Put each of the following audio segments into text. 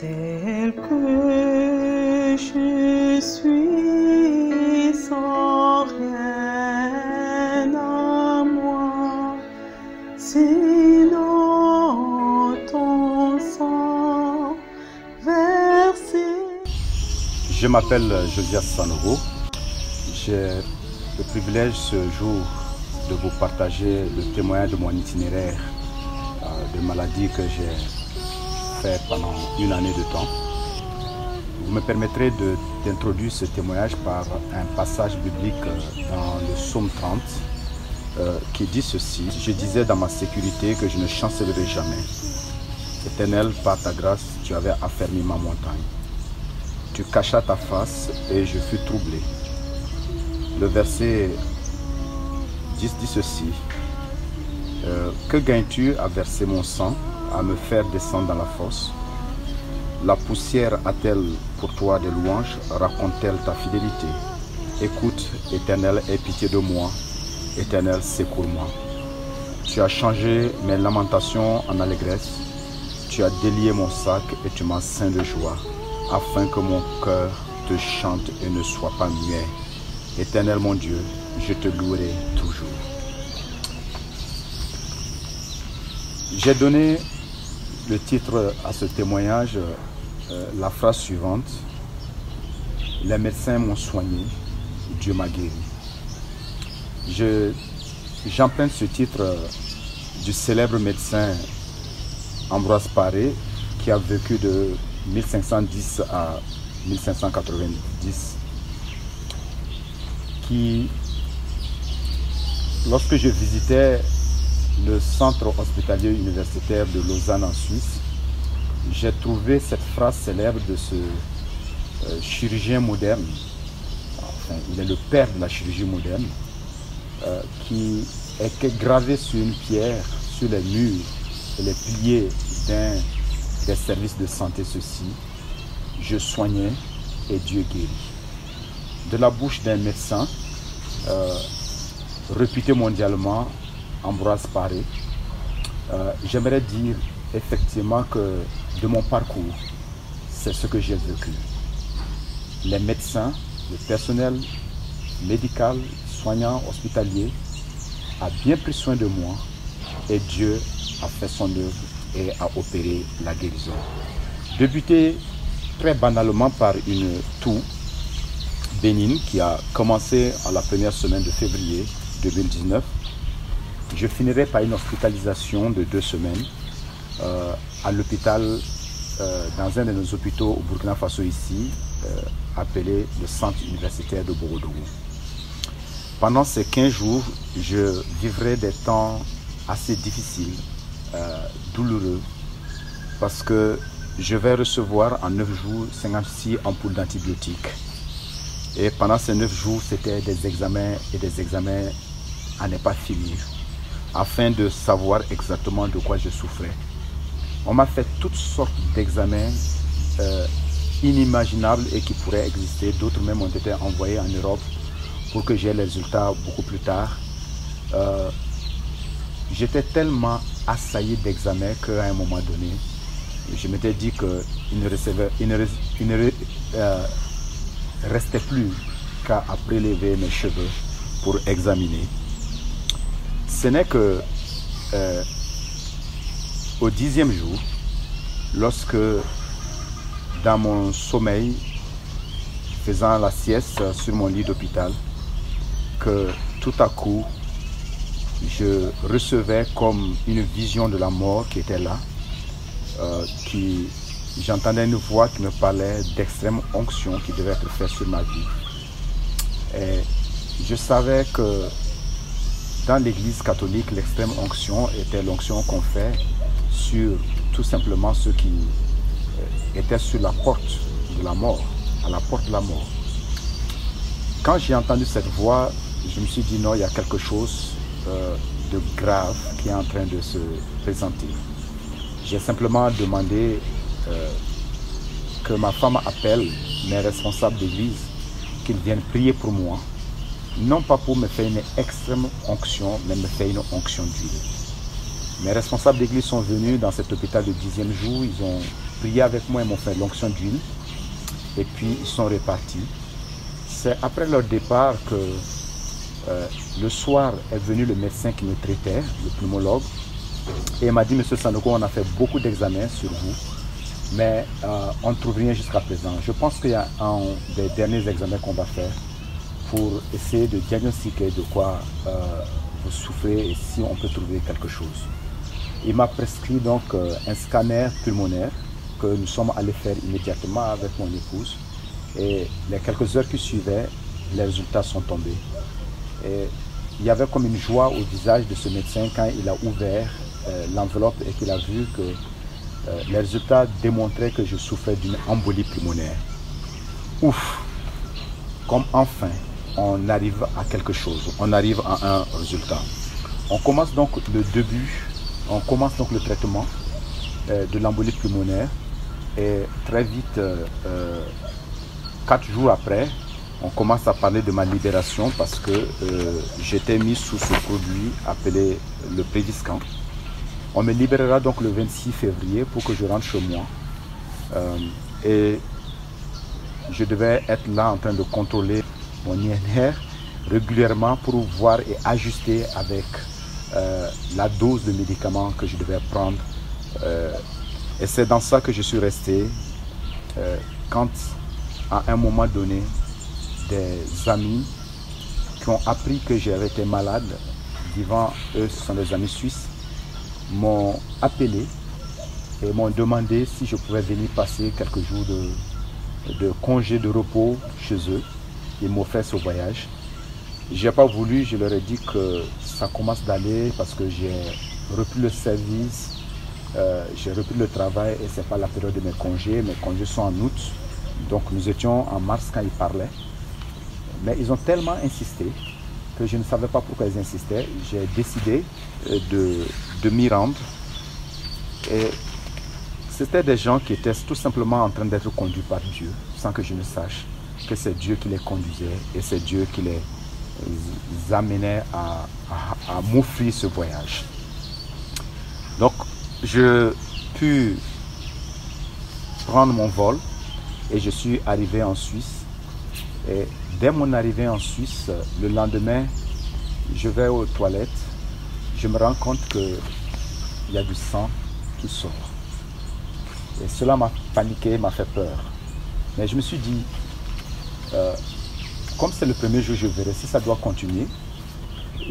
tel que je suis sans rien à moi, sinon ton sang versé. Je m'appelle Josias Sanogo. J'ai le privilège ce jour de vous partager le témoignage de mon itinéraire de maladie que j'ai fait pendant une année de temps. Vous me permettrez d'introduire ce témoignage par un passage biblique dans le psaume 30 qui dit ceci: « Je disais dans ma sécurité que je ne chancellerai jamais. Éternel, par ta grâce, tu avais affermi ma montagne. Tu cachas ta face et je fus troublé. » Le verset 10 dit ceci: que gagnes-tu à verser mon sang, à me faire descendre dans la fosse? La poussière a-t-elle pour toi des louanges? Raconte-t-elle ta fidélité? Écoute, Éternel, aie pitié de moi. Éternel, secours-moi. Tu as changé mes lamentations en allégresse. Tu as délié mon sac et tu m'as ceint de joie, afin que mon cœur te chante et ne soit pas muet. Éternel mon Dieu, je te louerai toujours. J'ai donné le titre à ce témoignage, la phrase suivante: les médecins m'ont soigné, Dieu m'a guéri. J'emprunte ce titre du célèbre médecin Ambroise Paré, qui a vécu de 1510 à 1590, qui, lorsque je visitais le centre hospitalier universitaire de Lausanne en Suisse, j'ai trouvé cette phrase célèbre de ce chirurgien moderne. Enfin, il est le père de la chirurgie moderne, qui est gravé sur une pierre, sur les murs et les piliers d'un des services de santé ceci: je soignais et Dieu guérit. De la bouche d'un médecin réputé mondialement, Ambroise Paré, j'aimerais dire effectivement que de mon parcours, c'est ce que j'ai vécu. Les médecins, le personnel médical, soignant, hospitalier a bien pris soin de moi et Dieu a fait son œuvre et a opéré la guérison. Débuté très banalement par une toux bénigne qui a commencé à la première semaine de février 2019. Je finirai par une hospitalisation de 2 semaines à l'hôpital, dans un de nos hôpitaux au Burkina Faso ici, appelé le centre universitaire de Borodougou. Pendant ces 15 jours, je vivrai des temps assez difficiles, douloureux, parce que je vais recevoir en 9 jours 56 ampoules d'antibiotiques. Et pendant ces 9 jours, c'était des examens et des examens à ne pas finir, afin de savoir exactement de quoi je souffrais. On m'a fait toutes sortes d'examens inimaginables et qui pourraient exister. D'autres même ont été envoyés en Europe pour que j'aie les résultats beaucoup plus tard. J'étais tellement assailli d'examens qu'à un moment donné, je m'étais dit qu'il ne restait plus qu'à prélever mes cheveux pour examiner. Ce n'est que au 10e jour, lorsque dans mon sommeil, faisant la sieste sur mon lit d'hôpital, que tout à coup, je recevais comme une vision de la mort qui était là, j'entendais une voix qui me parlait d'extrême onction qui devait être faite sur ma vie. Et je savais que dans l'église catholique, l'extrême onction était l'onction qu'on fait sur tout simplement ceux qui étaient sur la porte de la mort, à la porte de la mort. Quand j'ai entendu cette voix, je me suis dit non, il y a quelque chose de grave qui est en train de se présenter. J'ai simplement demandé que ma femme appelle mes responsables d'église, qu'ils viennent prier pour moi, non pas pour me faire une extrême onction, mais me faire une onction d'huile. Mes responsables d'église sont venus dans cet hôpital le 10e jour, ils ont prié avec moi, ils m'ont fait l'onction d'huile. Et puis ils sont repartis. C'est après leur départ que le soir est venu le médecin qui me traitait, le pneumologue. Et il m'a dit, Monsieur Sanogo, on a fait beaucoup d'examens sur vous, mais on ne trouve rien jusqu'à présent. Je pense qu'il y a un des derniers examens qu'on va faire pour essayer de diagnostiquer de quoi vous souffrez et si on peut trouver quelque chose. Il m'a prescrit donc un scanner pulmonaire que nous sommes allés faire immédiatement avec mon épouse. Et les quelques heures qui suivaient, les résultats sont tombés. Et il y avait comme une joie au visage de ce médecin quand il a ouvert l'enveloppe et qu'il a vu que les résultats démontraient que je souffrais d'une embolie pulmonaire. Ouf! Comme enfin on arrive à quelque chose, on arrive à un résultat. On commence donc le traitement de l'embolie pulmonaire et très vite, 4 jours après, on commence à parler de ma libération parce que j'étais mis sous ce produit appelé le Préviscan. On me libérera donc le 26 février pour que je rentre chez moi. Et je devais être là en train de contrôler mon INR régulièrement pour voir et ajuster avec la dose de médicaments que je devais prendre. Et c'est dans ça que je suis resté quand à un moment donné, des amis qui ont appris que j'avais été malade, vivant, eux ce sont des amis suisses, m'ont appelé et m'ont demandé si je pouvais venir passer quelques jours de congé de repos chez eux. Ils m'ont fait ce voyage. Je n'ai pas voulu, je leur ai dit que ça commence d'aller parce que j'ai repris le service, j'ai repris le travail et ce n'est pas la période de mes congés sont en août. Donc nous étions en mars quand ils parlaient. Mais ils ont tellement insisté que je ne savais pas pourquoi ils insistaient. J'ai décidé de m'y rendre. Et c'était des gens qui étaient tout simplement en train d'être conduits par Dieu, sans que je ne sache que c'est Dieu qui les conduisait et c'est Dieu qui les amenait à m'offrir ce voyage. Donc, je pus prendre mon vol et je suis arrivé en Suisse. Et dès mon arrivée en Suisse, le lendemain, je vais aux toilettes. Je me rends compte qu'il y a du sang qui sort. Et cela m'a paniqué, m'a fait peur. Mais je me suis dit, comme c'est le premier jour, je verrai si ça doit continuer.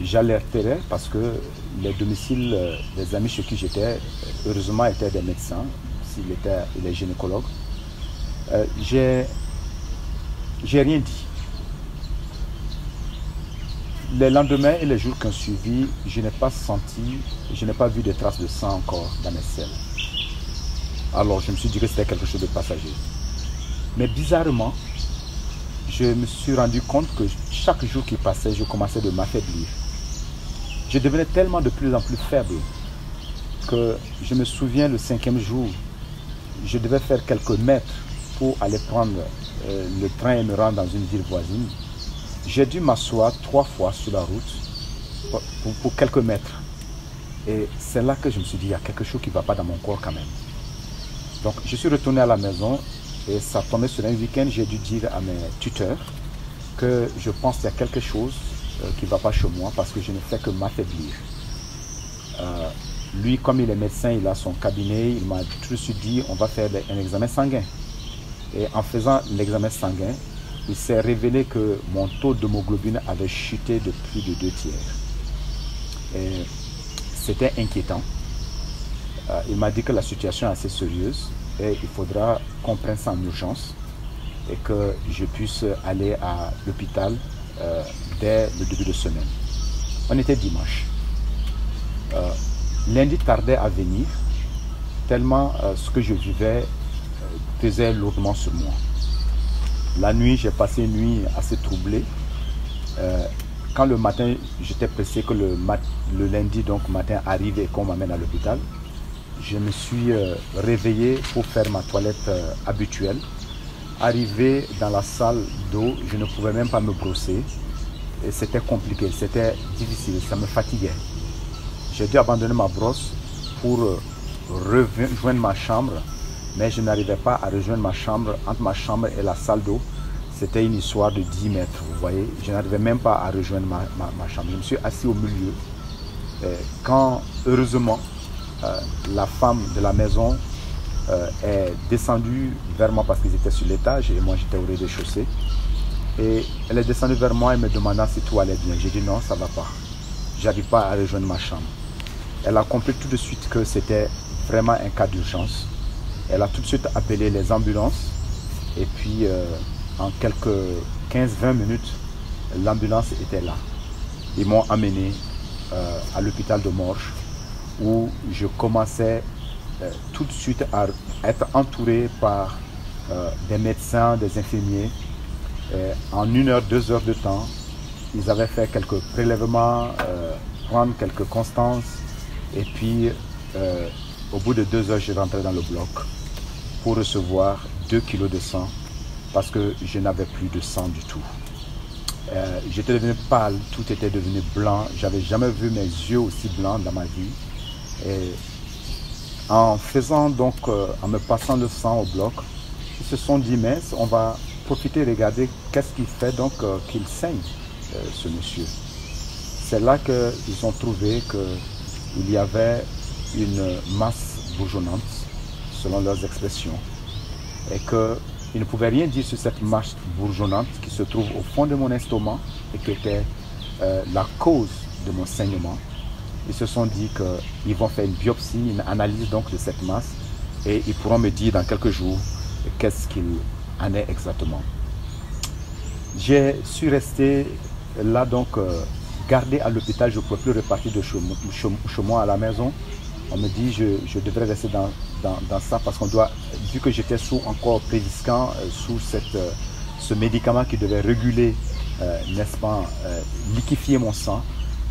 J'alerterai parce que les domiciles des amis chez qui j'étais, heureusement, étaient des médecins, s'ils étaient des gynécologues. J'ai rien dit. Les lendemains et les jours qui ont suivi, je n'ai pas senti, je n'ai pas vu de traces de sang encore dans mes selles. Alors je me suis dit que c'était quelque chose de passager. Mais bizarrement, je me suis rendu compte que chaque jour qui passait, je commençais de m'affaiblir. Je devenais tellement de plus en plus faible que je me souviens le 5e jour, je devais faire quelques mètres pour aller prendre le train et me rendre dans une ville voisine. J'ai dû m'asseoir 3 fois sur la route pour quelques mètres. Et c'est là que je me suis dit, il y a quelque chose qui ne va pas dans mon corps quand même. Donc je suis retourné à la maison et ça tombait sur un week-end. J'ai dû dire à mes tuteurs que je pense qu'il y a quelque chose qui ne va pas chez moi parce que je ne fais que m'affaiblir. Lui, comme il est médecin, il a son cabinet, il m'a tout de suite dit on va faire un examen sanguin. Et en faisant l'examen sanguin, il s'est révélé que mon taux d'hémoglobine avait chuté de plus de 2 tiers. Et c'était inquiétant. Il m'a dit que la situation est assez sérieuse et il faudra qu'on prenne ça en urgence et que je puisse aller à l'hôpital dès le début de semaine. On était dimanche. Lundi tardait à venir, tellement ce que je vivais pesait lourdement sur moi. La nuit, j'ai passé une nuit assez troublée. Quand le matin, j'étais pressé que le lundi, donc matin, arrive et qu'on m'amène à l'hôpital, je me suis réveillé pour faire ma toilette habituelle. Arrivé dans la salle d'eau, je ne pouvais même pas me brosser. Et c'était compliqué, c'était difficile, ça me fatiguait. J'ai dû abandonner ma brosse pour rejoindre ma chambre mais je n'arrivais pas à rejoindre ma chambre. Entre ma chambre et la salle d'eau, c'était une histoire de 10 mètres, vous voyez. Je n'arrivais même pas à rejoindre ma chambre. Je me suis assis au milieu. Quand, heureusement, la femme de la maison est descendue vers moi parce qu'ils étaient sur l'étage et moi j'étais au rez-de-chaussée. Et elle est descendue vers moi et me demandant si tout allait bien. J'ai dit non, ça ne va pas. Je n'arrive pas à rejoindre ma chambre. Elle a compris tout de suite que c'était vraiment un cas d'urgence. Elle a tout de suite appelé les ambulances. Et puis, en quelques 15-20 minutes, l'ambulance était là. Ils m'ont amené à l'hôpital de Morges, où je commençais tout de suite à être entouré par des médecins, des infirmiers. En 1 heure, 2 heures de temps, ils avaient fait quelques prélèvements, prendre quelques constances. Et puis, au bout de 2 heures, je rentrais dans le bloc pour recevoir 2 kilos de sang parce que je n'avais plus de sang du tout. J'étais devenu pâle, tout était devenu blanc. J'avais jamais vu mes yeux aussi blancs dans ma vie. Et en faisant donc, en me passant le sang au bloc, ils se sont dit, mais on va profiter et regarder qu'est-ce qui fait donc qu'il saigne, ce monsieur. C'est là qu'ils ont trouvé qu'il y avait une masse bourgeonnante, selon leurs expressions, et qu'ils ne pouvaient rien dire sur cette masse bourgeonnante qui se trouve au fond de mon estomac et qui était la cause de mon saignement. Ils se sont dit qu'ils vont faire une biopsie, une analyse donc de cette masse, et ils pourront me dire dans quelques jours qu'est-ce qu'il en est exactement. Je suis resté là donc gardé à l'hôpital. Je ne pouvais plus repartir de chez moi à la maison. On me dit je devrais rester dans ça parce qu'on doit, vu que j'étais sous encore Préviscan, sous ce médicament qui devait réguler, n'est-ce pas, liquéfier mon sang.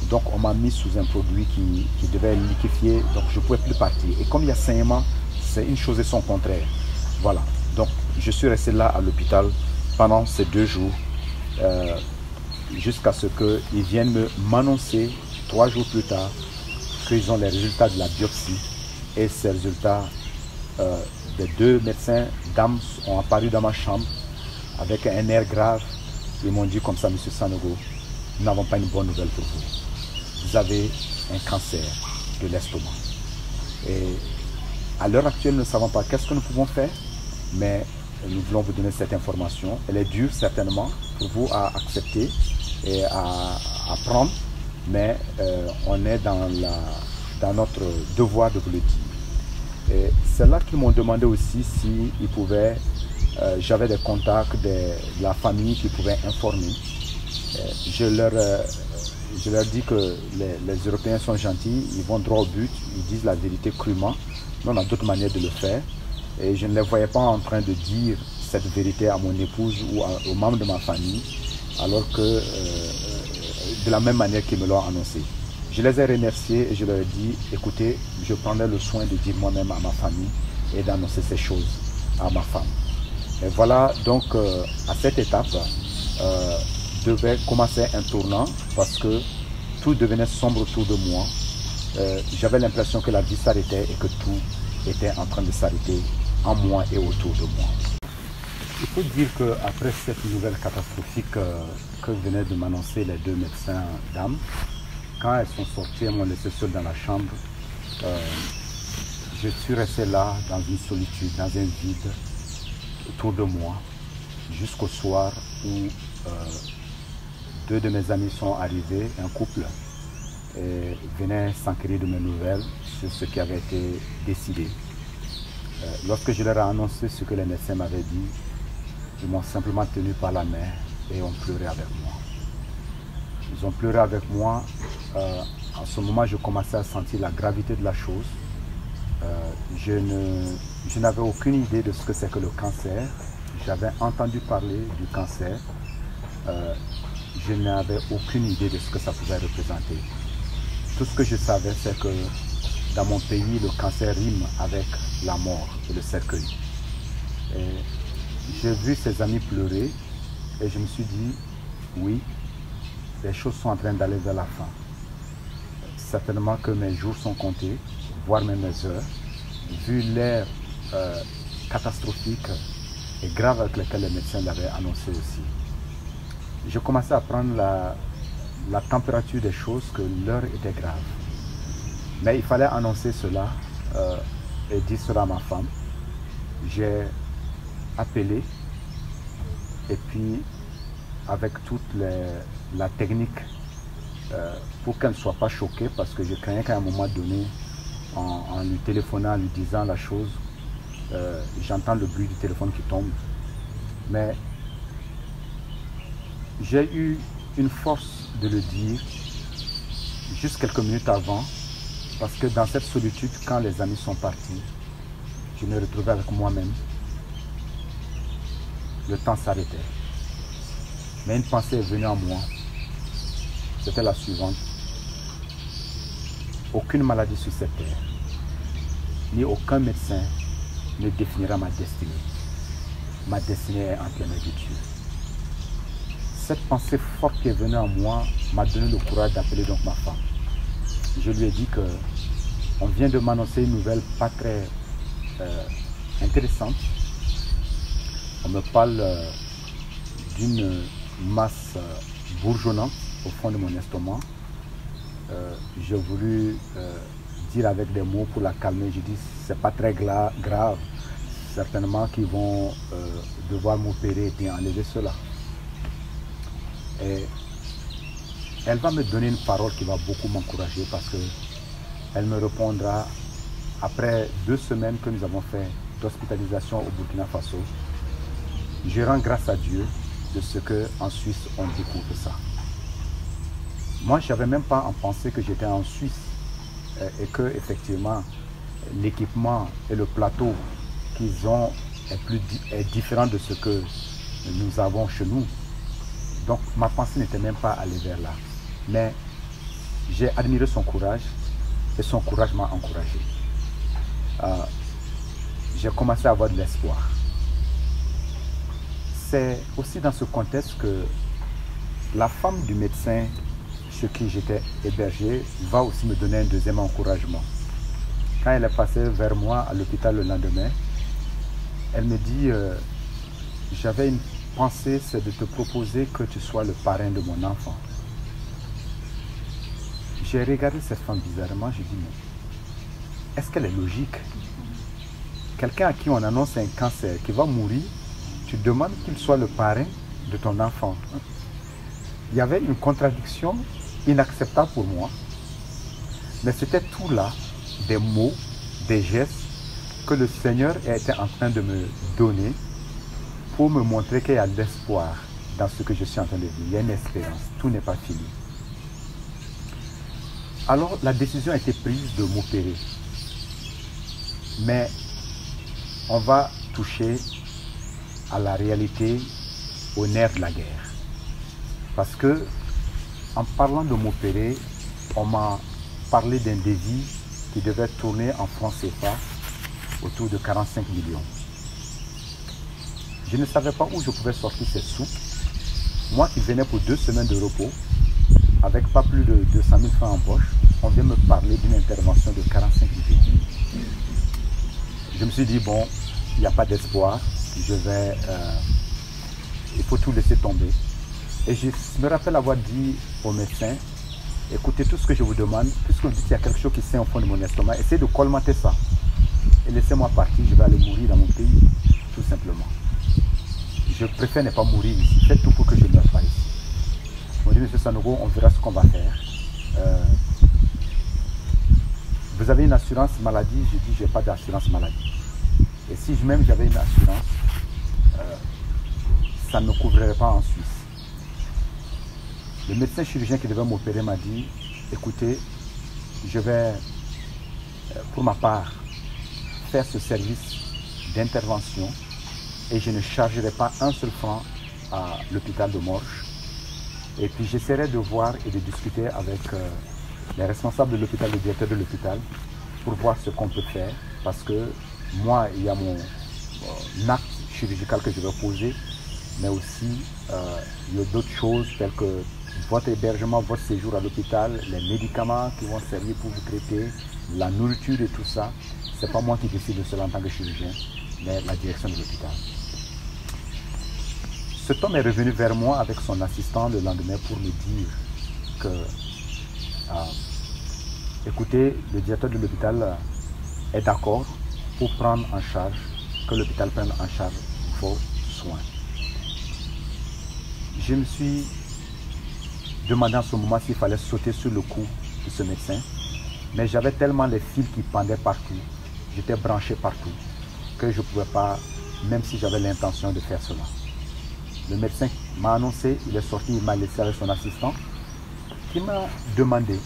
Donc on m'a mis sous un produit qui devait liquéfier, donc je ne pouvais plus partir. Et comme il y a saignement, c'est une chose et son contraire. Voilà, donc je suis resté là à l'hôpital pendant ces 2 jours, jusqu'à ce qu'ils viennent m'annoncer 3 jours plus tard qu'ils ont les résultats de la biopsie. Et ces résultats des 2 médecins dames ont apparu dans ma chambre avec un air grave. Ils m'ont dit comme ça, monsieur Sanogo, nous n'avons pas une bonne nouvelle pour vous. Vous avez un cancer de l'estomac. Et à l'heure actuelle, nous ne savons pas qu'est-ce que nous pouvons faire, mais nous voulons vous donner cette information. Elle est dure certainement pour vous à accepter et à prendre, mais on est dans notre devoir de vous le dire. Et c'est là qu'ils m'ont demandé aussi s'ils pouvaient, j'avais des contacts de la famille qui pouvaient informer. Je leur dis que les Européens sont gentils, ils vont droit au but, ils disent la vérité crûment. Mais on a d'autres manières de le faire. Et je ne les voyais pas en train de dire cette vérité à mon épouse ou aux membres de ma famille, alors que de la même manière qu'ils me l'ont annoncé. Je les ai remerciés et je leur ai dit, écoutez, je prendrai le soin de dire moi-même à ma famille et d'annoncer ces choses à ma femme. Et voilà, donc à cette étape, devait commencer un tournant parce que tout devenait sombre autour de moi. J'avais l'impression que la vie s'arrêtait et que tout était en train de s'arrêter en moi et autour de moi. Il faut dire qu'après cette nouvelle catastrophique que venaient de m'annoncer les 2 médecins dames, quand elles sont sorties, elles m'ont laissé seul dans la chambre. Je suis resté là dans une solitude, dans un vide autour de moi, jusqu'au soir où 2 de mes amis sont arrivés, un couple, et venaient s'enquérir de mes nouvelles sur ce qui avait été décidé. Lorsque je leur ai annoncé ce que les médecins m'avaient dit, ils m'ont simplement tenu par la main et ont pleuré avec moi. Ils ont pleuré avec moi. En ce moment, je commençais à sentir la gravité de la chose. Je n'avais aucune idée de ce que c'est que le cancer. J'avais entendu parler du cancer. Je n'avais aucune idée de ce que ça pouvait représenter. Tout ce que je savais, c'est que dans mon pays, le cancer rime avec la mort et le cercueil. J'ai vu ces amis pleurer et je me suis dit, oui, les choses sont en train d'aller vers la fin. Certainement que mes jours sont comptés, voire même mes heures. Vu l'air catastrophiques et graves avec lesquels les médecins l'avaient annoncé aussi. Je commençais à prendre la température des choses, que l'heure était grave. Mais il fallait annoncer cela et dire cela à ma femme. J'ai appelé et puis avec toute la technique pour qu'elle ne soit pas choquée, parce que je craignais qu'à un moment donné, en lui téléphonant, en lui disant la chose, j'entends le bruit du téléphone qui tombe. Mais j'ai eu une force de le dire juste quelques minutes avant, parce que dans cette solitude, quand les amis sont partis, je me retrouvais avec moi-même. Le temps s'arrêtait. Mais une pensée est venue en moi. C'était la suivante. Aucune maladie sur cette terre, ni aucun médecin ne définira ma destinée. Ma destinée est entre les mains de Dieu. Cette pensée forte qui est venue en moi m'a donné le courage d'appeler donc ma femme. Je lui ai dit que on vient de m'annoncer une nouvelle pas très intéressante. On me parle d'une masse bourgeonnante au fond de mon estomac. J'ai voulu dire avec des mots pour la calmer. Je dis c'est pas très grave, certainement qu'ils vont devoir m'opérer et bien enlever cela. Et elle va me donner une parole qui va beaucoup m'encourager, parce que elle me répondra après 2 semaines que nous avons fait d'hospitalisation au Burkina Faso. Je rends grâce à Dieu de ce qu'en Suisse on découvre ça. Moi, je n'avais même pas en pensé que j'étais en Suisse et que effectivement l'équipement et le plateau qu'ils ont est différent de ce que nous avons chez nous. Donc ma pensée n'était même pas allée vers là. Mais j'ai admiré son courage et son courage m'a encouragé. J'ai commencé à avoir de l'espoir. C'est aussi dans ce contexte que la femme du médecin chez qui j'étais hébergé va aussi me donner un deuxième encouragement. Quand elle est passée vers moi à l'hôpital le lendemain, elle me dit j'avais une pensée, c'est de te proposer que tu sois le parrain de mon enfant. J'ai regardé cette femme bizarrement, j'ai dit mais est-ce qu'elle est logique? Quelqu'un à qui on annonce un cancer qui va mourir, tu demandes qu'il soit le parrain de ton enfant. Il y avait une contradiction inacceptable pour moi, mais c'était tout là, des mots, des gestes que le Seigneur était en train de me donner pour me montrer qu'il y a de l'espoir dans ce que je suis en train de vivre. Il y a une espérance, tout n'est pas fini. Alors la décision a été prise de m'opérer, mais on va toucher à la réalité, au nerf de la guerre. Parce que en parlant de m'opérer, on m'a parlé d'un devis qui devait tourner en francs CFA autour de 45 millions. Je ne savais pas où je pouvais sortir ces sous. Moi qui venais pour 2 semaines de repos, avec pas plus de 200 000 francs en poche, on vient me parler d'une intervention de 45 millions. Je me suis dit, bon, il n'y a pas d'espoir, il faut tout laisser tomber. Et je me rappelle avoir dit au médecin, écoutez, tout ce que je vous demande, puisque vous dites qu'il y a quelque chose qui sait au fond de mon estomac, essayez de colmater ça. Et laissez-moi partir, je vais aller mourir dans mon pays, tout simplement. Je préfère ne pas mourir ici, faites tout pour que je ne meure pas ici. On dit, monsieur Sanogo, on verra ce qu'on va faire. Vous avez une assurance maladie? Je dis, je n'ai pas d'assurance maladie. Et si même j'avais une assurance, ça ne me couvrirait pas en Suisse. Le médecin chirurgien qui devait m'opérer m'a dit, écoutez, je vais, pour ma part, faire ce service d'intervention et je ne chargerai pas un seul franc à l'hôpital de Morges. Et puis j'essaierai de voir et de discuter avec les responsables de l'hôpital, le directeur de l'hôpital, pour voir ce qu'on peut faire. Parce que moi, il y a mon acte chirurgical que je vais poser, mais aussi il y a d'autres choses telles que votre hébergement, votre séjour à l'hôpital, les médicaments qui vont servir pour vous traiter, la nourriture et tout ça. Ce n'est pas moi qui décide de cela en tant que chirurgien. mais la direction de l'hôpital. Cet homme est revenu vers moi avec son assistant le lendemain pour me dire que, écoutez, le directeur de l'hôpital est d'accord pour prendre en charge, que l'hôpital prenne en charge vos soins. Je me suis demandé en ce moment s'il fallait sauter sur le cou de ce médecin, mais j'avais tellement les fils qui pendaient partout, j'étais branché partout, que je ne pouvais pas, même si j'avais l'intention de faire cela. Le médecin m'a annoncé, il est sorti, il m'a laissé avec son assistant, qui m'a demandé,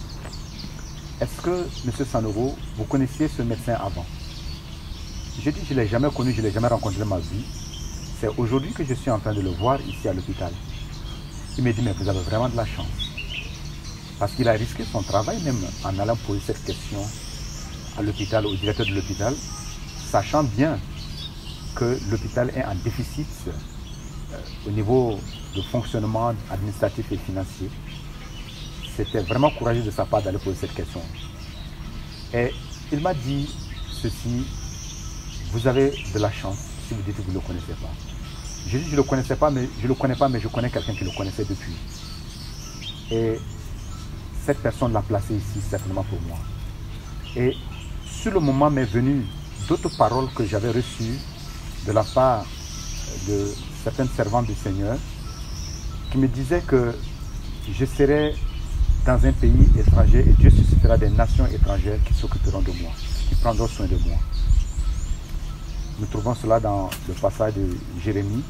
est-ce que, M. Sanoro, vous connaissiez ce médecin avant? J'ai dit, je ne l'ai jamais connu, je ne l'ai jamais rencontré dans ma vie. C'est aujourd'hui que je suis en train de le voir ici à l'hôpital. Il m'a dit, mais vous avez vraiment de la chance. Parce qu'il a risqué son travail même en allant poser cette question à l'hôpital, au directeur de l'hôpital, sachant bien que l'hôpital est en déficit au niveau de fonctionnement administratif et financier. C'était vraiment courageux de sa part d'aller poser cette question. Et il m'a dit ceci, vous avez de la chance si vous dites que vous ne le connaissez pas. J'ai dit, je ne le connaissais pas, mais je ne le connais pas, mais je connais quelqu'un qui le connaissait depuis. Et cette personne l'a placé ici certainement pour moi. Et sur le moment m'est venu d'autres paroles que j'avais reçues de la part de certaines servantes du Seigneur qui me disaient que je serai dans un pays étranger et Dieu suscitera des nations étrangères qui s'occuperont de moi, qui prendront soin de moi. Nous trouvons cela dans le passage de Jérémie,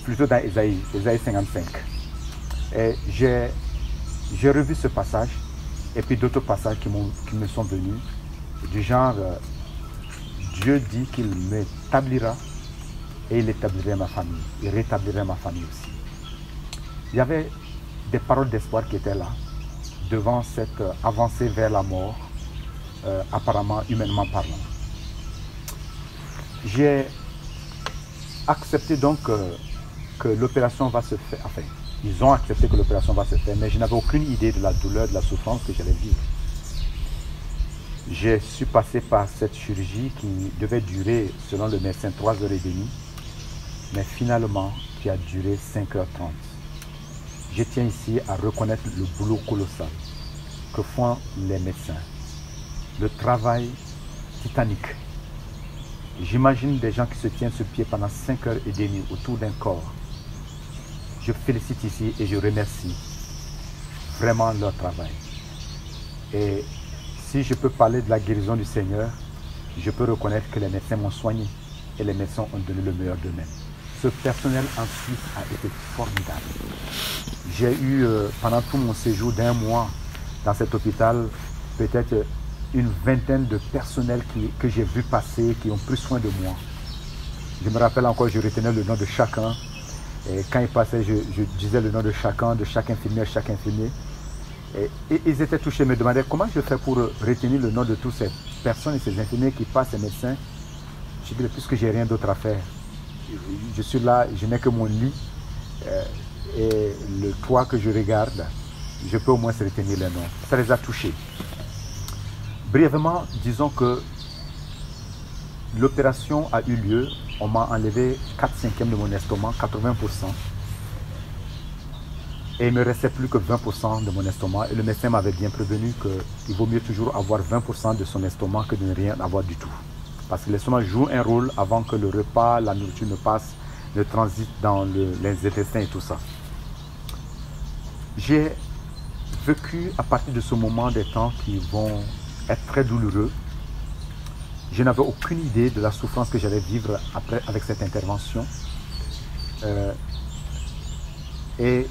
plutôt dans Ésaïe 55. Et j'ai revu ce passage et puis d'autres passages qui me sont venus du genre Dieu dit qu'il m'établira et il établirait ma famille, il rétablirait ma famille aussi. Il y avait des paroles d'espoir qui étaient là devant cette avancée vers la mort, apparemment humainement parlant. J'ai accepté donc que l'opération va se faire, enfin, ils ont accepté que l'opération va se faire, mais je n'avais aucune idée de la douleur, de la souffrance que j'allais vivre. Je suis passé par cette chirurgie qui devait durer, selon le médecin, 3h30, mais finalement, qui a duré 5h30. Je tiens ici à reconnaître le boulot colossal que font les médecins, le travail titanique. J'imagine des gens qui se tiennent sur pied pendant 5h30 autour d'un corps. Je félicite ici et je remercie vraiment leur travail. Et si je peux parler de la guérison du Seigneur, je peux reconnaître que les médecins m'ont soigné et les médecins ont donné le meilleur d'eux-mêmes. Ce personnel en Suisse a été formidable. J'ai eu, pendant tout mon séjour d'1 mois dans cet hôpital, peut-être une vingtaine de personnels que j'ai vu passer, qui ont pris soin de moi. Je me rappelle encore, je retenais le nom de chacun. Et quand ils passaient, je disais le nom de chacun, de chaque infirmière, chaque infirmier. Et ils étaient touchés, me demandaient comment je fais pour retenir le nom de toutes ces personnes et ces infirmiers qui passent, ces médecins. Je dis, puisque j'ai rien d'autre à faire. Je suis là, je n'ai que mon lit et le toit que je regarde. Je peux au moins retenir les noms. Ça les a touchés. Brièvement, disons que l'opération a eu lieu. On m'a enlevé 4/5 de mon estomac, 80%. Et il ne me restait plus que 20% de mon estomac. Et le médecin m'avait bien prévenu qu'il vaut mieux toujours avoir 20% de son estomac que de ne rien avoir du tout. Parce que l'estomac joue un rôle avant que le repas, la nourriture ne passe, ne transite dans les intestins et tout ça. J'ai vécu à partir de ce moment des temps qui vont être très douloureux. Je n'avais aucune idée de la souffrance que j'allais vivre après avec cette intervention. Et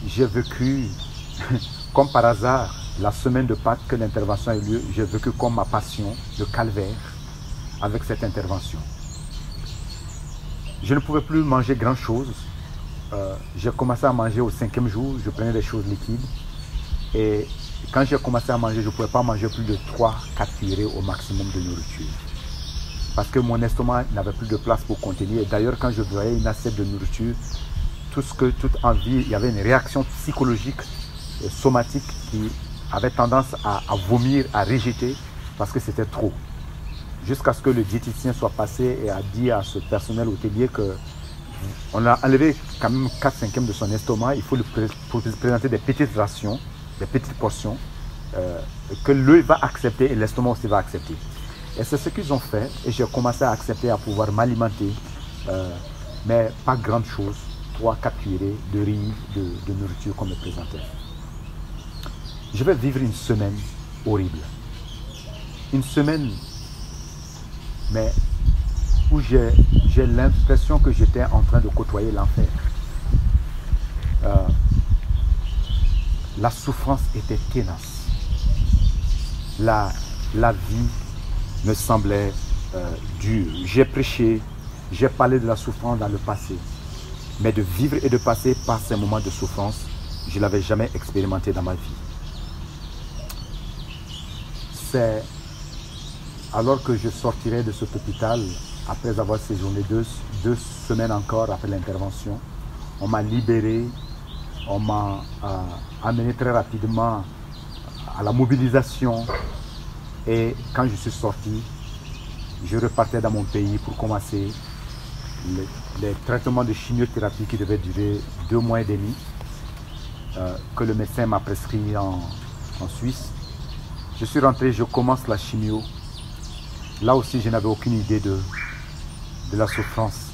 j'ai vécu, comme par hasard, la semaine de Pâques que l'intervention a eu lieu, j'ai vécu comme ma passion, le calvaire, avec cette intervention. Je ne pouvais plus manger grand-chose. J'ai commencé à manger au 5e jour, je prenais des choses liquides. Et quand j'ai commencé à manger, je ne pouvais pas manger plus de 3-4 cuillerées au maximum de nourriture. Parce que mon estomac n'avait plus de place pour contenir. Et d'ailleurs, quand je voyais une assiette de nourriture, toute envie, il y avait une réaction psychologique, somatique qui avait tendance à vomir, à rejeter. parce que c'était trop. Jusqu'à ce que le diététicien soit passé et a dit à ce personnel hôtelier qu'on a enlevé quand même 4/5 de son estomac, il faut lui présenter des petites rations, des petites portions, que l'œil va accepter et l'estomac aussi va accepter. Et c'est ce qu'ils ont fait et j'ai commencé à accepter à pouvoir m'alimenter, mais pas grande chose, 3-4 cuillerées de riz, de nourriture qu'on me présentait. Je vais vivre une semaine horrible. Une semaine, mais où j'ai l'impression que j'étais en train de côtoyer l'enfer. La souffrance était tenace. La vie me semblait dure. J'ai prêché, j'ai parlé de la souffrance dans le passé. Mais de vivre et de passer par ces moments de souffrance, je ne l'avais jamais expérimenté dans ma vie. C'est alors que je sortirai de cet hôpital, après avoir séjourné deux semaines encore après l'intervention, on m'a libéré, on m'a amené très rapidement à la mobilisation. Et quand je suis sorti, je repartais dans mon pays pour commencer les traitements de chimiothérapie qui devaient durer 2 mois et demi, que le médecin m'a prescrit en Suisse. Je suis rentré, je commence la chimio. Là aussi, je n'avais aucune idée de la souffrance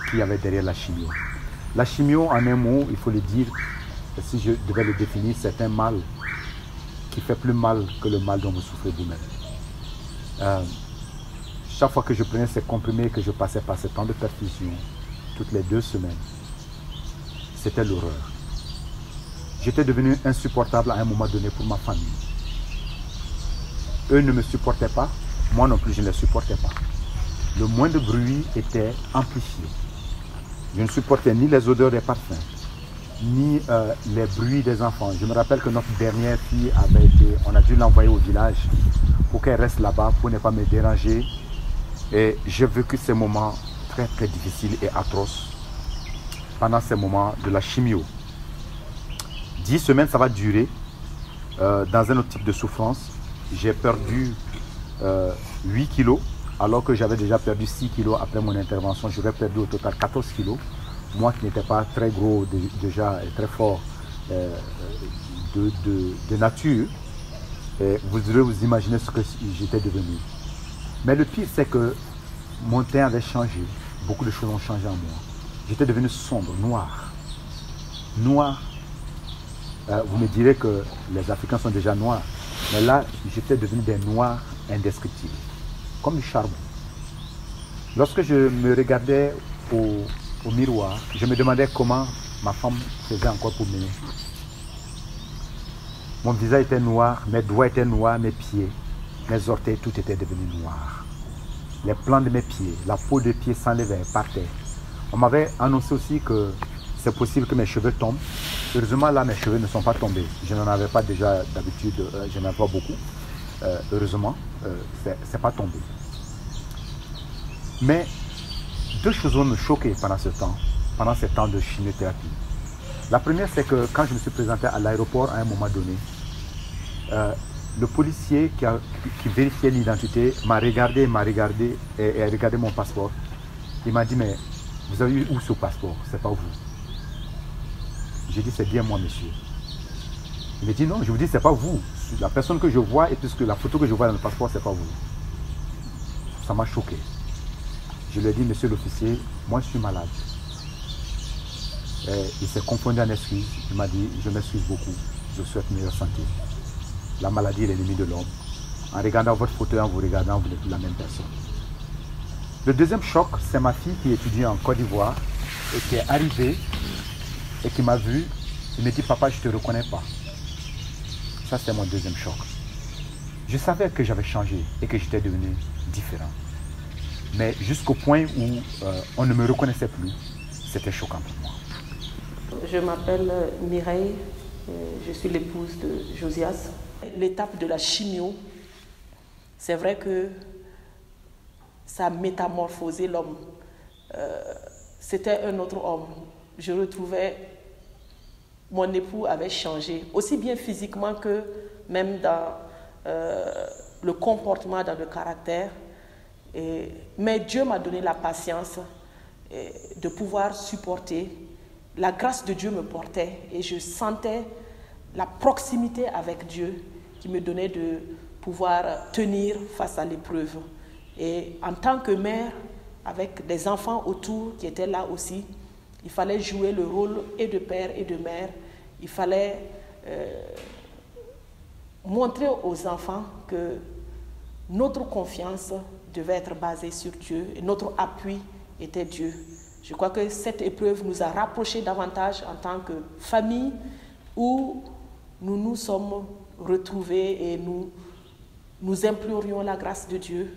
qu'il y avait derrière la chimio. La chimio, en un mot, il faut le dire, si je devais le définir, c'est un mal qui fait plus mal que le mal dont vous souffrez vous-même. Chaque fois que je prenais ces comprimés, que je passais par ce temps de perfusion, toutes les 2 semaines, c'était l'horreur. J'étais devenu insupportable à un moment donné pour ma famille. Eux ne me supportaient pas, moi non plus je ne les supportais pas. Le moindre bruit était amplifié. Je ne supportais ni les odeurs des parfums, ni les bruits des enfants. Je me rappelle que notre dernière fille on a dû l'envoyer au village pour qu'elle reste là-bas, pour ne pas me déranger. Et j'ai vécu ces moments très très difficiles et atroces pendant ces moments de la chimio. 10 semaines, ça va durer dans un autre type de souffrance. J'ai perdu 8 kilos, alors que j'avais déjà perdu 6 kilos après mon intervention. J'aurais perdu au total 14 kilos. Moi qui n'étais pas très gros déjà et très fort de nature, et vous devez vous imaginer ce que j'étais devenu. Mais le pire, c'est que mon teint avait changé. Beaucoup de choses ont changé en moi. J'étais devenu sombre, noir. Noir. Vous me direz que les Africains sont déjà noirs. Mais là, j'étais devenu des noirs indescriptibles. Comme du charbon. Lorsque je me regardais au miroir, je me demandais comment ma femme faisait encore pour m'aimer. Mon visage était noir, mes doigts étaient noirs, mes pieds, mes orteils, tout était devenu noir. Les plans de mes pieds, la peau des pieds s'enlevait, partait. On m'avait annoncé aussi que c'est possible que mes cheveux tombent. Heureusement, là, mes cheveux ne sont pas tombés. Je n'en avais pas déjà d'habitude, je n'en avais pas beaucoup. Heureusement, c'est pas tombé. Mais 2 choses vont me choquer pendant ce temps de chimiothérapie. La première, c'est que quand je me suis présenté à l'aéroport à un moment donné, le policier qui vérifiait l'identité m'a regardé et a regardé mon passeport. Il m'a dit, mais vous avez eu où ce passeport? C'est pas vous. J'ai dit, c'est bien moi, monsieur. Il m'a dit, non, je vous dis, c'est pas vous. La personne que je vois, et puisque la photo que je vois dans le passeport, c'est pas vous. Ça m'a choqué. Je lui ai dit, monsieur l'officier, moi je suis malade. Et il s'est confondu en excuses. Il m'a dit, je m'excuse beaucoup, je souhaite meilleure santé. La maladie est l'ennemi de l'homme. En regardant votre photo, en vous regardant, vous n'êtes plus la même personne. Le deuxième choc, c'est ma fille qui étudie en Côte d'Ivoire et qui est arrivée et qui m'a vu. Il me dit, papa, je ne te reconnais pas. Ça, c'est mon deuxième choc. Je savais que j'avais changé et que j'étais devenu différent. Mais jusqu'au point où on ne me reconnaissait plus, c'était choquant pour moi. Je m'appelle Mireille, je suis l'épouse de Josias. L'étape de la chimio, c'est vrai que ça a métamorphosé l'homme. C'était un autre homme. Je retrouvais, mon époux avait changé, aussi bien physiquement que même le comportement, dans le caractère. Mais Dieu m'a donné la patience de pouvoir supporter. La grâce de Dieu me portait et je sentais la proximité avec Dieu qui me donnait de pouvoir tenir face à l'épreuve. Et en tant que mère, avec des enfants autour qui étaient là aussi, il fallait jouer le rôle et de père et de mère. Il fallait montrer aux enfants que notre confiance devait être basée sur Dieu et notre appui était Dieu. Je crois que cette épreuve nous a rapprochés davantage en tant que famille où nous nous sommes retrouvés et nous implorions la grâce de Dieu.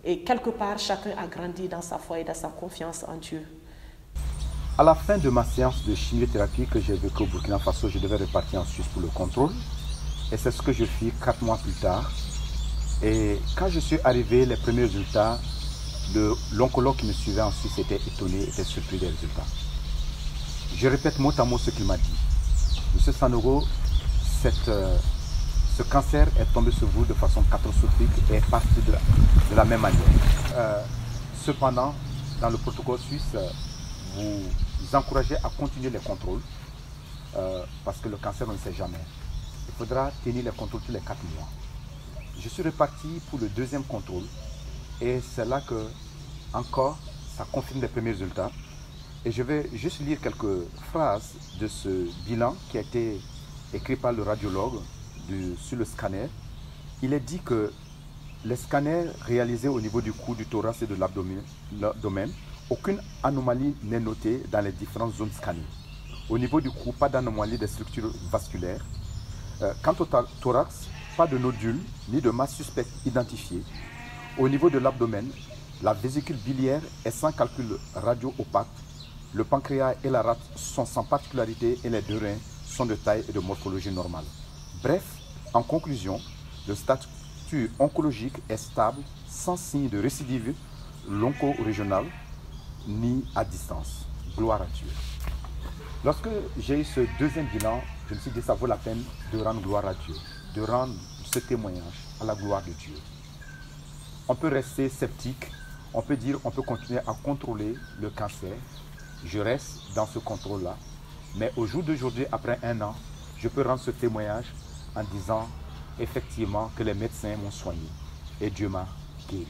Et quelque part, chacun a grandi dans sa foi et dans sa confiance en Dieu. À la fin de ma séance de chimiothérapie que j'ai vécue au Burkina Faso, je devais repartir en Suisse pour le contrôle. Et c'est ce que je fis 4 mois plus tard. Et quand je suis arrivé, les premiers résultats, l'oncologue qui me suivait en Suisse était étonné, était surpris des résultats. Je répète mot à mot ce qu'il m'a dit. Monsieur Sanogo, ce cancer est tombé sur vous de façon catastrophique et est parti de la même manière. Cependant, dans le protocole suisse, vous encouragez à continuer les contrôles parce que le cancer, on ne sait jamais. Il faudra tenir les contrôles tous les 4 mois. Je suis reparti pour le 2e contrôle et c'est là que, encore, ça confirme les premiers résultats. Et je vais juste lire quelques phrases de ce bilan qui a été écrit par le radiologue sur le scanner. Il est dit que les scanners réalisés au niveau du cou, du thorax et de l'abdomen, aucune anomalie n'est notée dans les différentes zones scannées. Au niveau du cou, pas d'anomalie des structures vasculaires. Quant au thorax, pas de nodules ni de masse suspecte identifiée. Au niveau de l'abdomen, la vésicule biliaire est sans calcul radio-opaque. Le pancréas et la rate sont sans particularité et les 2 reins sont de taille et de morphologie normale. Bref, en conclusion, le statut oncologique est stable, sans signe de récidive l'onco-régionale ni à distance. Gloire à Dieu. Lorsque j'ai eu ce 2e bilan, je me suis dit que ça vaut la peine de rendre gloire à Dieu, de rendre ce témoignage à la gloire de Dieu. On peut rester sceptique, on peut dire on peut continuer à contrôler le cancer. Je reste dans ce contrôle-là, mais au jour d'aujourd'hui, après 1 an, je peux rendre ce témoignage en disant effectivement que les médecins m'ont soigné et Dieu m'a guéri.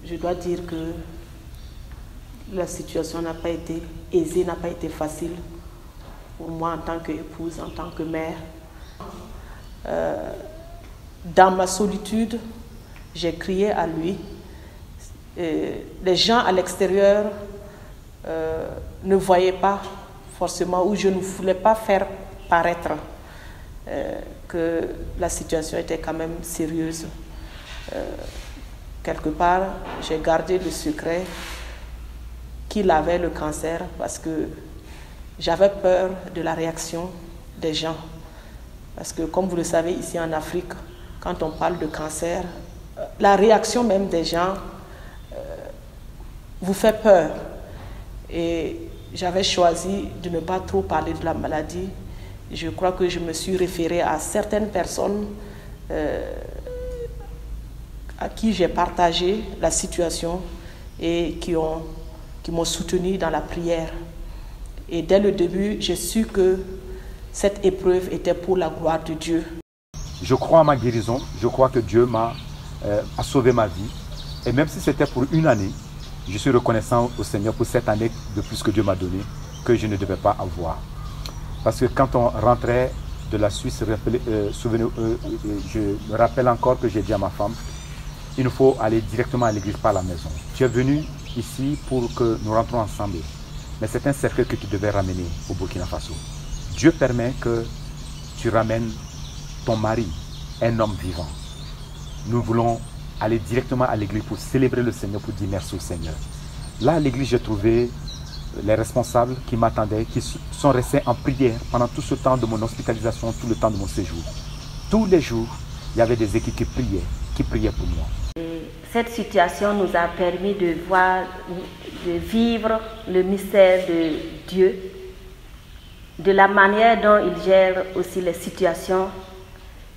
Je dois dire que la situation n'a pas été aisée, n'a pas été facile pour moi en tant qu'épouse, en tant que mère. Dans ma solitude, j'ai crié à lui. Les gens à l'extérieur ne voyaient pas forcément, ou je ne voulais pas faire paraître que la situation était quand même sérieuse. Quelque part, j'ai gardé le secret qu'il avait le cancer parce que j'avais peur de la réaction des gens. Parce que comme vous le savez, ici en Afrique, quand on parle de cancer, la réaction même des gens vous fait peur. Et j'avais choisi de ne pas trop parler de la maladie. Je crois que je me suis référée à certaines personnes à qui j'ai partagé la situation et qui m'ont soutenu dans la prière. Et dès le début, j'ai su que cette épreuve était pour la gloire de Dieu. Je crois à ma guérison, je crois que Dieu a sauvé ma vie. Et même si c'était pour 1 année, je suis reconnaissant au Seigneur pour cette année de plus que Dieu m'a donné, que je ne devais pas avoir. Parce que quand on rentrait de la Suisse, je me rappelle encore que j'ai dit à ma femme, il nous faut aller directement à l'église, pas à la maison. Tu es venu ici pour que nous rentrons ensemble. Mais c'est un cercueil que tu devais ramener au Burkina Faso. Dieu permet que tu ramènes ton mari, un homme vivant. Nous voulons aller directement à l'église pour célébrer le Seigneur, pour dire merci au Seigneur. Là, à l'église, j'ai trouvé les responsables qui m'attendaient, qui sont restés en prière pendant tout ce temps de mon hospitalisation, tout le temps de mon séjour. Tous les jours, il y avait des équipes qui priaient pour moi. Cette situation nous a permis de voir, de vivre le mystère de Dieu, de la manière dont il gère aussi les situations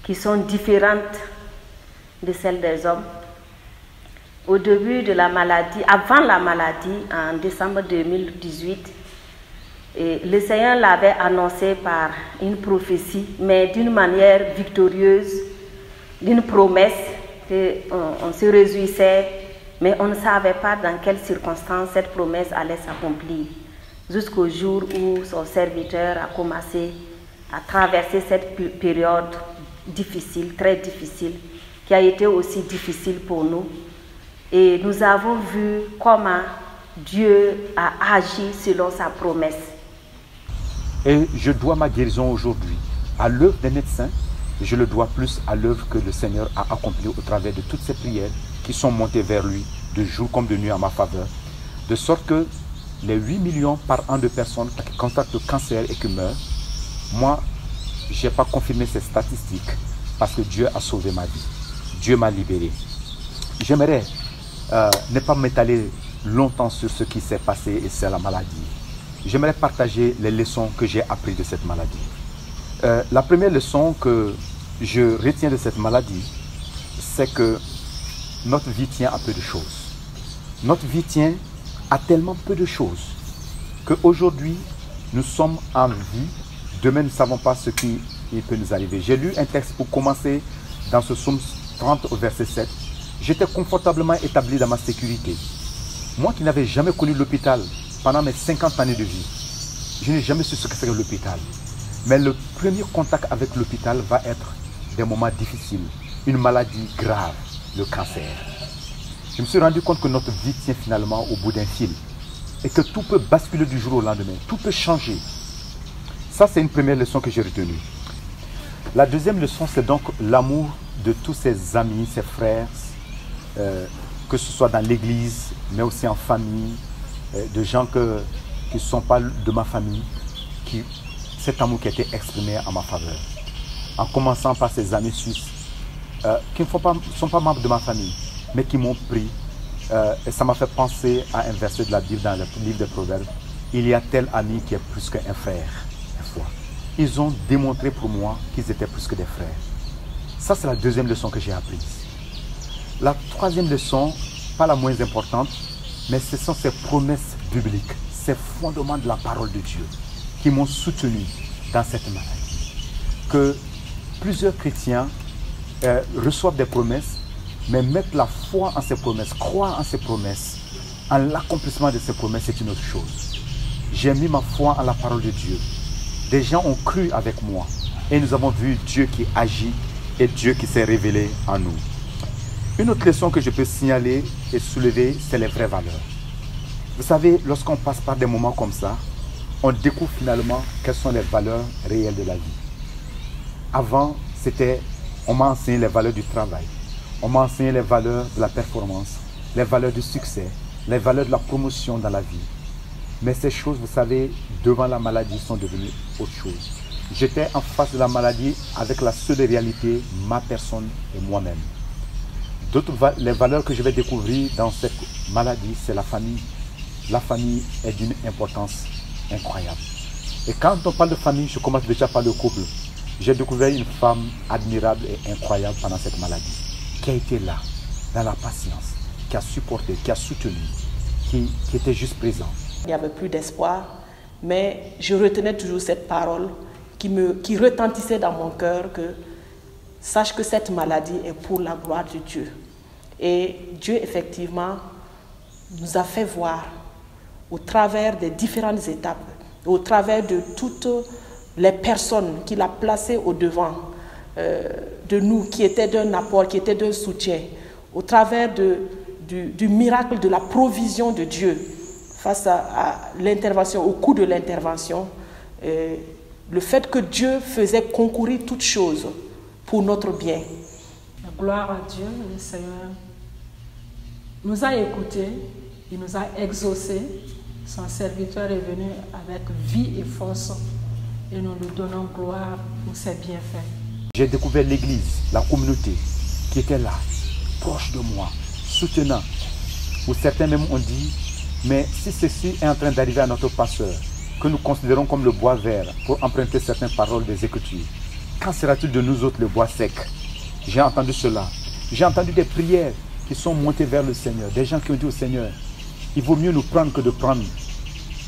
qui sont différentes de celles des hommes. Au début de la maladie, avant la maladie, en décembre 2018, le Seigneur l'avait annoncé par une prophétie, mais d'une manière victorieuse, d'une promesse qu'on se réjouissait, mais on ne savait pas dans quelles circonstances cette promesse allait s'accomplir. Jusqu'au jour où son serviteur a commencé à traverser cette période difficile, très difficile, qui a été aussi difficile pour nous. Et nous avons vu comment Dieu a agi selon sa promesse. Et je dois ma guérison aujourd'hui à l'œuvre des médecins, et je le dois plus à l'œuvre que le Seigneur a accomplie au travers de toutes ces prières qui sont montées vers lui de jour comme de nuit en ma faveur, de sorte que les 8 millions par an de personnes qui constatent le cancer et qui meurent, moi, je n'ai pas confirmé ces statistiques parce que Dieu a sauvé ma vie. Dieu m'a libéré. J'aimerais ne pas m'étaler longtemps sur ce qui s'est passé et c'est la maladie. J'aimerais partager les leçons que j'ai apprises de cette maladie. La première leçon que je retiens de cette maladie, c'est que notre vie tient à peu de choses. Notre vie tient à tellement peu de choses qu'aujourd'hui, nous sommes en vie. Demain, nous ne savons pas ce qui peut nous arriver. J'ai lu un texte pour commencer dans ce psaume 30 au verset 7. J'étais confortablement établi dans ma sécurité. Moi qui n'avais jamais connu l'hôpital pendant mes 50 années de vie, je n'ai jamais su ce que c'est que l'hôpital. Mais le premier contact avec l'hôpital va être des moments difficiles, une maladie grave, le cancer. Je me suis rendu compte que notre vie tient finalement au bout d'un fil et que tout peut basculer du jour au lendemain, tout peut changer. Ça, c'est une première leçon que j'ai retenue. La deuxième leçon, c'est donc l'amour de tous ses amis, ses frères, que ce soit dans l'église, mais aussi en famille, de gens qui ne sont pas de ma famille, cet amour qui a été exprimé en ma faveur. En commençant par ces amis suisses, qui ne sont pas membres de ma famille, mais qui m'ont pris, et ça m'a fait penser à un verset de la Bible dans le livre des Proverbes. Il y a tel ami qui est plus qu'un frère. Ils ont démontré pour moi qu'ils étaient plus que des frères. Ça, c'est la deuxième leçon que j'ai apprise. La troisième leçon, pas la moins importante, mais ce sont ces promesses bibliques, ces fondements de la parole de Dieu qui m'ont soutenu dans cette maladie. Que plusieurs chrétiens reçoivent des promesses, mais mettre la foi en ces promesses, croire en ces promesses, en l'accomplissement de ces promesses, c'est une autre chose. J'ai mis ma foi en la parole de Dieu. Des gens ont cru avec moi et nous avons vu Dieu qui agit et Dieu qui s'est révélé en nous. Une autre leçon que je peux signaler et soulever, c'est les vraies valeurs. Vous savez, lorsqu'on passe par des moments comme ça, on découvre finalement quelles sont les valeurs réelles de la vie. Avant, on m'a enseigné les valeurs du travail, on m'a enseigné les valeurs de la performance, les valeurs du succès, les valeurs de la promotion dans la vie. Mais ces choses, vous savez, devant la maladie, sont devenues autre chose. J'étais en face de la maladie avec la seule réalité, ma personne et moi-même. Les valeurs que je vais découvrir dans cette maladie, c'est la famille. La famille est d'une importance incroyable. Et quand on parle de famille, je commence déjà par le couple. J'ai découvert une femme admirable et incroyable pendant cette maladie, qui a été là, dans la patience, qui a supporté, qui a soutenu, qui était juste présent. Il n'y avait plus d'espoir, mais je retenais toujours cette parole qui retentissait dans mon cœur que sache que cette maladie est pour la gloire de Dieu. Et Dieu, effectivement, nous a fait voir au travers des différentes étapes, au travers de toutes les personnes qu'il a placées au devant de nous, qui étaient d'un apport, qui étaient d'un soutien, au travers du miracle de la provision de Dieu face à l'intervention, au cours de l'intervention, le fait que Dieu faisait concourir toutes choses pour notre bien. Gloire à Dieu, le Seigneur nous a écoutés, il nous a exaucés. Son serviteur est venu avec vie et force et nous lui donnons gloire pour ses bienfaits. J'ai découvert l'église, la communauté qui était là, proche de moi, soutenant. Où certains même ont dit, mais si ceci est en train d'arriver à notre pasteur, que nous considérons comme le bois vert pour emprunter certaines paroles des Écritures, Qu'en sera-t-il de nous autres, le bois sec? J'ai entendu cela. J'ai entendu des prières qui sont montées vers le Seigneur. Des gens qui ont dit au Seigneur, il vaut mieux nous prendre que de prendre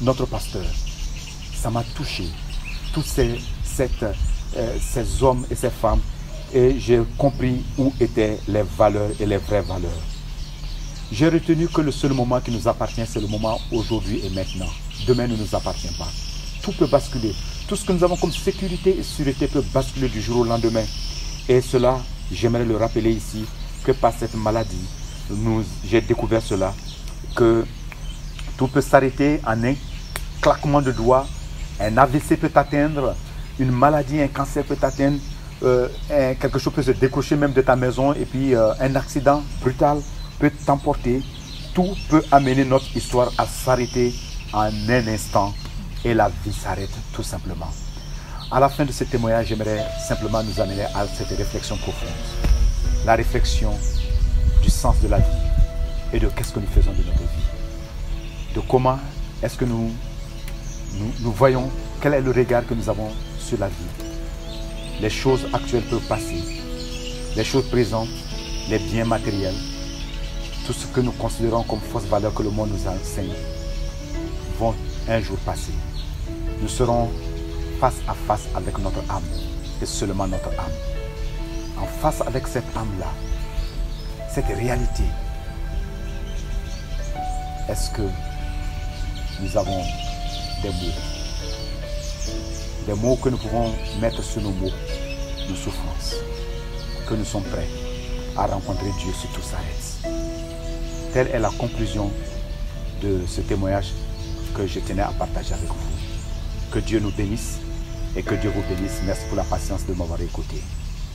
notre pasteur. Ça m'a touché. Tous ces hommes et ces femmes. Et j'ai compris où étaient les valeurs et les vraies valeurs. J'ai retenu que le seul moment qui nous appartient, c'est le moment aujourd'hui et maintenant. Demain ne nous appartient pas. Tout peut basculer. Tout ce que nous avons comme sécurité et sûreté peut basculer du jour au lendemain. Et cela, j'aimerais le rappeler ici, que par cette maladie, j'ai découvert cela, que tout peut s'arrêter en un claquement de doigts. Un AVC peut atteindre, une maladie, un cancer peut atteindre, quelque chose peut se décrocher même de ta maison, et puis un accident brutal peut t'emporter. Tout peut amener notre histoire à s'arrêter en un instant et la vie s'arrête tout simplement. À la fin de ce témoignage, j'aimerais simplement nous amener à cette réflexion profonde. La réflexion du sens de la vie et de qu'est-ce que nous faisons de notre vie. De comment est-ce que nous voyons, quel est le regard que nous avons sur la vie. Les choses actuelles peuvent passer. Les choses présentes, les biens matériels, tout ce que nous considérons comme fausses valeurs que le monde nous enseigne, vont un jour passer. Nous serons face à face avec notre âme, et seulement notre âme. En face avec cette âme-là, cette réalité, est-ce que nous avons des mots que nous pouvons mettre sur nos mots, nos souffrances, que nous sommes prêts à rencontrer Dieu si tout s'arrête. Telle est la conclusion de ce témoignage que je tenais à partager avec vous. Que Dieu nous bénisse et que Dieu vous bénisse. Merci pour la patience de m'avoir écouté.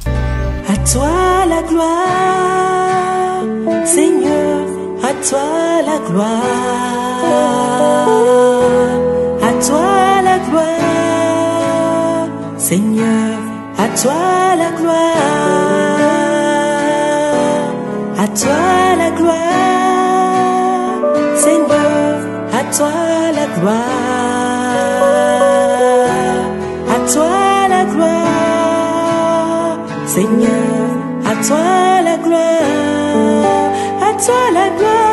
À toi la gloire, Seigneur, à toi la gloire, à toi la gloire, Seigneur, à toi la gloire, à toi la gloire, Seigneur, à toi la gloire, à toi la gloire, Seigneur, à toi la gloire, à toi la gloire.